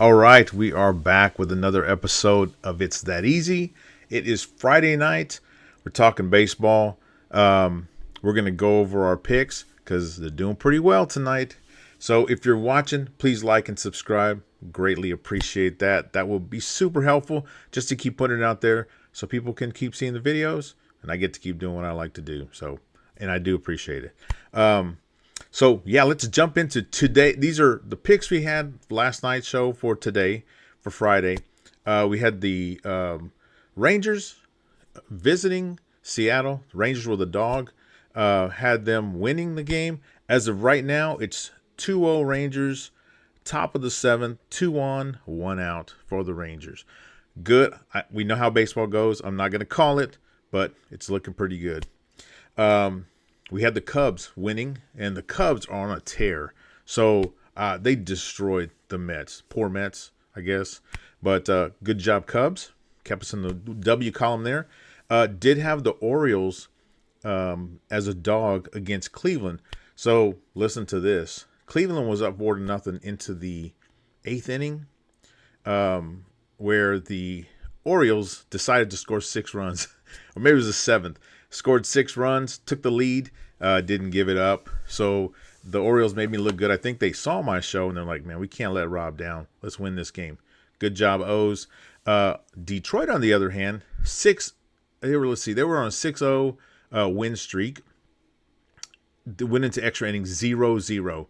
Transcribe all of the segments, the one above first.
All right, we are back with another episode of It's That Easy. It is Friday night. We're talking baseball. We're going to go over our picks because they're doing pretty well tonight. So if you're watching, please like and subscribe. Greatly appreciate that. That will be super helpful just to keep putting it out there so people can keep seeing the videos and I get to keep doing what I like to do. And I do appreciate it. Let's jump into today. These are the picks we had last night's show for today, for Friday. We had the Rangers visiting Seattle. Rangers were the dog. Had them winning the game. As of right now, it's 2-0 Rangers, top of the seventh, 2 on, 1 out for the Rangers. Good. We know how baseball goes. I'm not going to call it, but it's looking pretty good. We had the Cubs winning, and the Cubs are on a tear. So they destroyed the Mets. Poor Mets, I guess. But good job, Cubs. Kept us in the W column there. Did have the Orioles as a dog against Cleveland. So listen to this. Cleveland was up 4-0 into the 8th inning, where the Orioles decided to score 6 runs. Or maybe it was the 7th. Scored 6 runs, took the lead, didn't give it up. So the Orioles made me look good. I think they saw my show, and they're like, man, we can't let Rob down. Let's win this game. Good job, O's. Detroit, on the other hand, they were on a 6-0 win streak. They went into extra innings 0-0.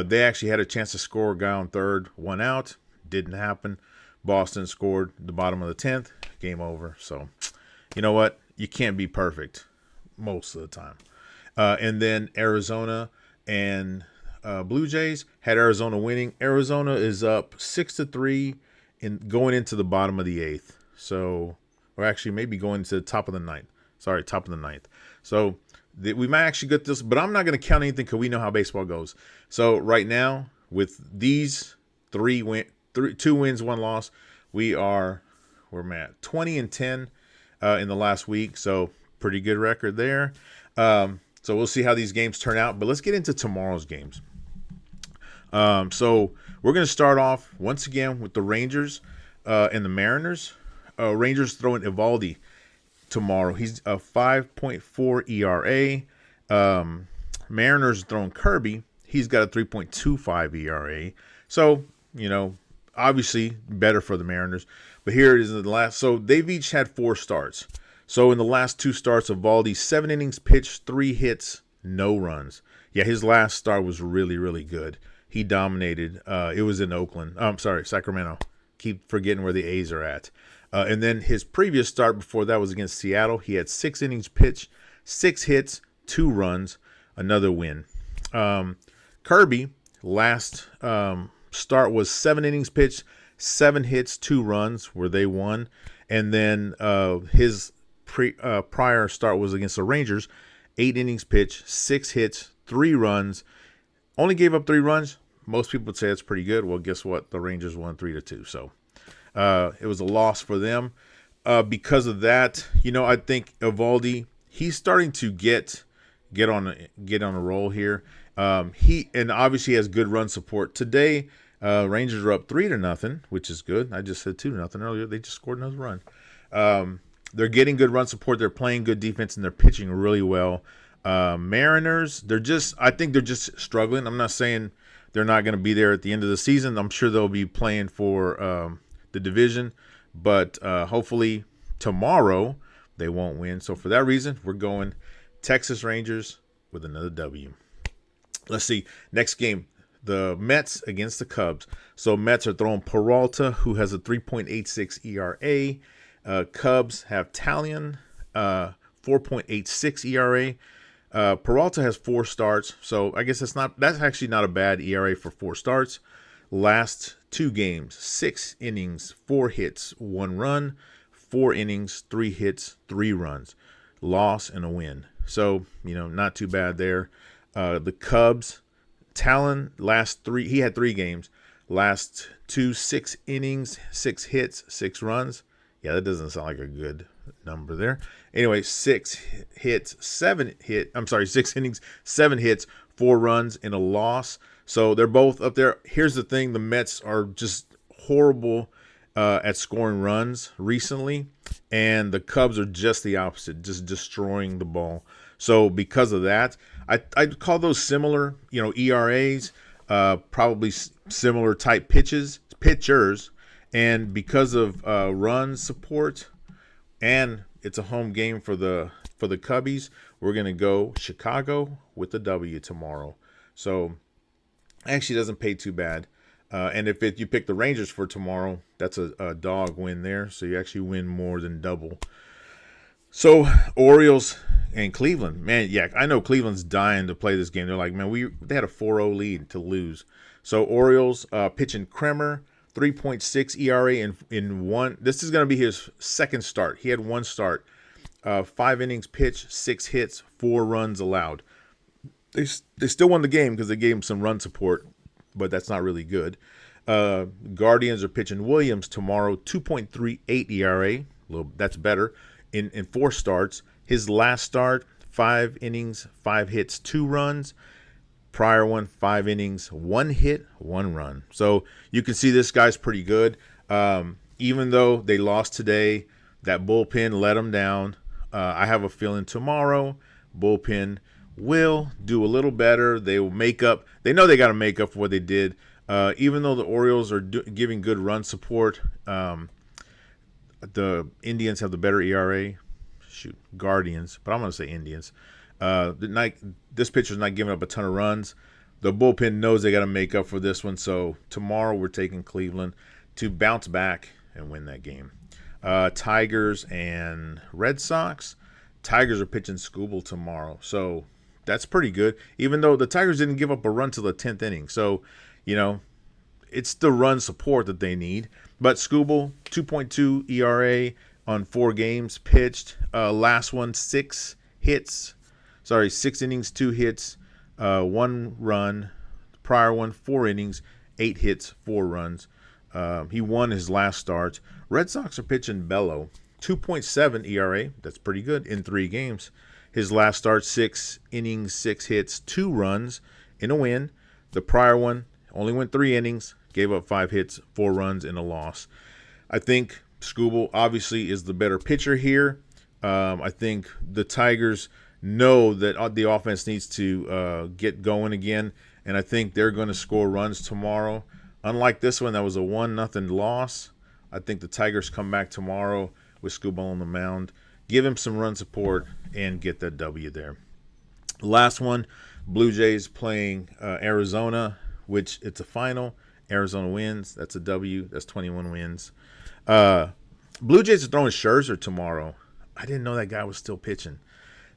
They actually had a chance to score a guy on third, 1 out. Didn't happen. Boston scored the bottom of the 10th. Game over. So, you know what? You can't be perfect most of the time. And then Arizona and Blue Jays had Arizona winning. Arizona is up 6-3 going into the bottom of the 8th. So, or actually maybe going to the top of the 9th. Sorry, top of the 9th. So we might actually get this, but I'm not going to count anything because we know how baseball goes. So right now, with these 2 wins, 1 loss, we're at 20-10 in the last week. So pretty good record there. So we'll see how these games turn out. But let's get into tomorrow's games. So we're going to start off once again with the Rangers and the Mariners. Rangers throwing Eovaldi tomorrow. He's a 5.4 ERA. Mariners throwing Kirby. He's got a 3.25 ERA. So, obviously better for the Mariners. But here it is in the last. So they've each had 4 starts. So in the last 2 starts, Eovaldi, 7 innings pitched, 3 hits, no runs. Yeah, his last start was really, really good. He dominated. It was in Sacramento. Keep forgetting where the A's are at. And then his previous start before that was against Seattle. He had 6 innings pitched, 6 hits, 2 runs, another win. Kirby, last start was 7 innings pitched, 7 hits, 2 runs, where they won. And then his prior start was against the Rangers, 8 innings pitched, 6 hits, 3 runs. Only gave up 3 runs. Most people would say that's pretty good. Well, guess what? The Rangers won 3-2. So it was a loss for them. Because of that, I think Eovaldi, he's starting to get on a roll here. He obviously has good run support. Today, Rangers are up 3-0, which is good. I just said 2-0 earlier. They just scored another run. They're getting good run support. They're playing good defense, and they're pitching really well. Mariners, I think they're just struggling. I'm not saying they're not going to be there at the end of the season. I'm sure they'll be playing for the division, but hopefully tomorrow they won't win. So for that reason, we're going Texas Rangers with another W. Let's see. Next game, the Mets against the Cubs. So Mets are throwing Peralta, who has a 3.86 ERA. Cubs have Talion, 4.86 ERA. Peralta has 4 starts, so I guess that's actually not a bad ERA for 4 starts. Last 2 games, 6 innings, 4 hits, 1 run, 4 innings, 3 hits, 3 runs, loss and a win. So, not too bad there. The Cubs, Talon, he had 3 games. Last 2, 6 innings, 6 hits, 6 runs. Yeah, that doesn't sound like a good number there. Anyway, 6 innings, 7 hits, 4 runs, and a loss. So they're both up there. Here's the thing. The Mets are just horrible at scoring runs recently, and the Cubs are just the opposite, just destroying the ball. So because of that, I'd call those similar, ERAs, probably similar type pitchers, and because of run support, and it's a home game for the Cubbies, we're gonna go Chicago with the W tomorrow. So actually doesn't pay too bad. And if you pick the Rangers for tomorrow, that's a dog win there. So you actually win more than double. So Orioles and Cleveland, man, yeah, I know Cleveland's dying to play this game. They're like, man, they had a 4-0 lead to lose. So Orioles pitching Kremer, 3.6 ERA in one. This is going to be his second start. He had one start, 5 innings pitched, 6 hits, 4 runs allowed. They still won the game because they gave him some run support, but that's not really good. Guardians are pitching Williams tomorrow, 2.38 ERA. That's better. In 4 starts. His last start, 5 innings, 5 hits, 2 runs. Prior one, 5 innings, 1 hit, 1 run. So you can see this guy's pretty good. Even though they lost today, that bullpen let them down. I have a feeling tomorrow, bullpen will do a little better. They will make up. They know they got to make up for what they did. Even though the Orioles are giving good run support, the Indians have the better ERA. Guardians, but I'm going to say Indians. This pitcher's not giving up a ton of runs. The bullpen knows they got to make up for this one. So tomorrow we're taking Cleveland to bounce back and win that game. Tigers and Red Sox. Tigers are pitching Skubal tomorrow. So that's pretty good. Even though the Tigers didn't give up a run till the 10th inning. So, it's the run support that they need. But Skubal, 2.2 ERA on 4 games pitched. Last one, 6 innings, 2 hits, 1 run. Prior one, 4 innings, 8 hits, 4 runs. He won his last start. Red Sox are pitching Bello, 2.7 ERA. That's pretty good in 3 games. His last start, 6 innings, 6 hits, 2 runs in a win. The prior one only went 3 innings, gave up 5 hits, 4 runs in a loss. I think Skubal obviously is the better pitcher here. I think the Tigers know that the offense needs to get going again, and I think they're going to score runs tomorrow. Unlike this one, that was a 1-0 loss. I think the Tigers come back tomorrow with Skubal on the mound, give him some run support, and get that W there. Last one, Blue Jays playing Arizona, which it's a final. Arizona wins. That's a W. That's 21 wins. Blue Jays are throwing Scherzer tomorrow. I didn't know that guy was still pitching.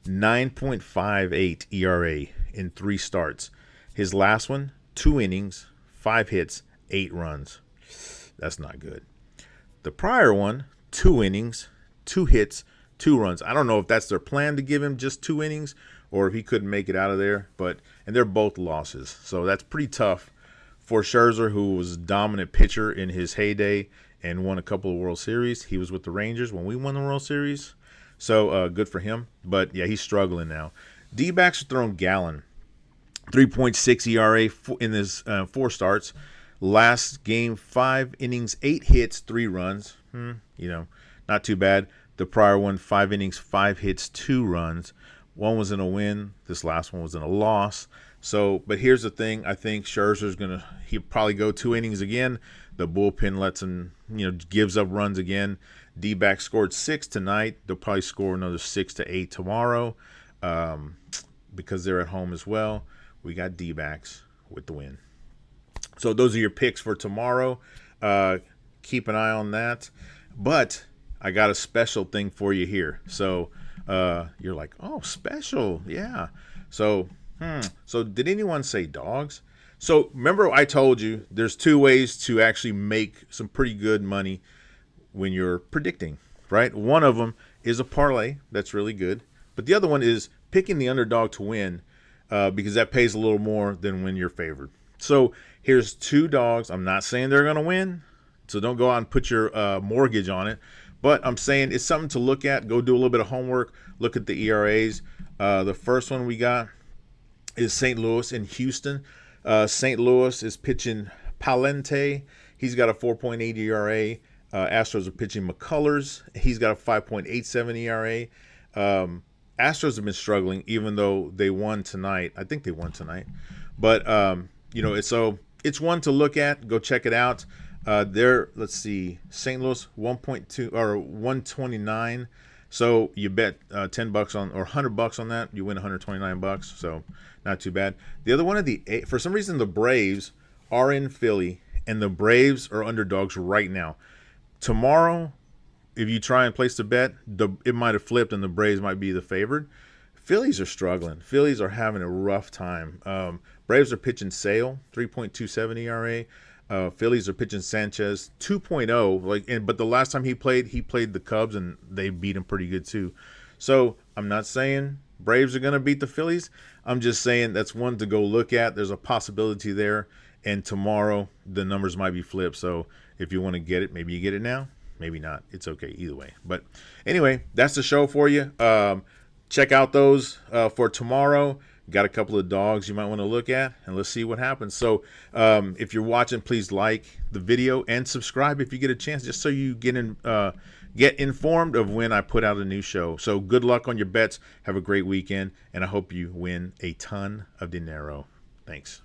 9.58 ERA in 3 starts. His last one, 2 innings, 5 hits, 8 runs. That's not good. The prior one, 2 innings, 2 hits, 2 runs. I don't know if that's their plan to give him just 2 innings or if he couldn't make it out of there. And they're both losses. So that's pretty tough for Scherzer, who was a dominant pitcher in his heyday and won a couple of World Series. He was with the Rangers when we won the World Series. So good for him. But, yeah, he's struggling now. D-backs are throwing Gallen. 3.6 ERA in his 4 starts. Last game, 5 innings, 8 hits, 3 runs. Not too bad. The prior one, 5 innings, 5 hits, 2 runs. One was in a win. This last one was in a loss. So, but here's the thing. I think Scherzer's he'll probably go 2 innings again. The bullpen lets him, gives up runs again. D-back scored 6 tonight. They'll probably score another 6 to 8 tomorrow because they're at home as well. We got D-backs with the win. So those are your picks for tomorrow. Keep an eye on that. But I got a special thing for you here. So you're like, oh, special. Yeah. So did anyone say dogs? So remember I told you there's 2 ways to actually make some pretty good money when you're predicting, right? One of them is a parlay. That's really good. But the other one is picking the underdog to win because that pays a little more than when you're favored. So here's 2 dogs. I'm not saying they're going to win, so don't go out and put your mortgage on it. But I'm saying it's something to look at. Go do a little bit of homework. Look at the ERAs. The first one we got is St. Louis and Houston. St. Louis is pitching Palente. He's got a 4.8 ERA. Astros are pitching McCullers. He's got a 5.87 ERA. Astros have been struggling, even though they won tonight. I think they won tonight. But, it's one to look at. Go check it out. Let's see, St. Louis 1.2 or 129. So you bet $10 on or $100 on that, you win $129. So not too bad. The other one for some reason the Braves are in Philly, and the Braves are underdogs right now. Tomorrow, if you try and place the bet, it might have flipped and the Braves might be the favored. Phillies are struggling. Phillies are having a rough time. Braves are pitching Sale, 3.27 ERA. Phillies are pitching Sanchez, 2.0. But the last time he played the Cubs, and they beat him pretty good too. So I'm not saying Braves are going to beat the Phillies. I'm just saying that's one to go look at. There's a possibility there. And tomorrow, the numbers might be flipped. So if you want to get it, maybe you get it now. Maybe not. It's okay either way. But anyway, that's the show for you. Check out those for tomorrow. Got a couple of dogs you might want to look at, and let's see what happens. So if you're watching, please like the video and subscribe if you get a chance, just so you get informed of when I put out a new show. So good luck on your bets. Have a great weekend, and I hope you win a ton of dinero. Thanks.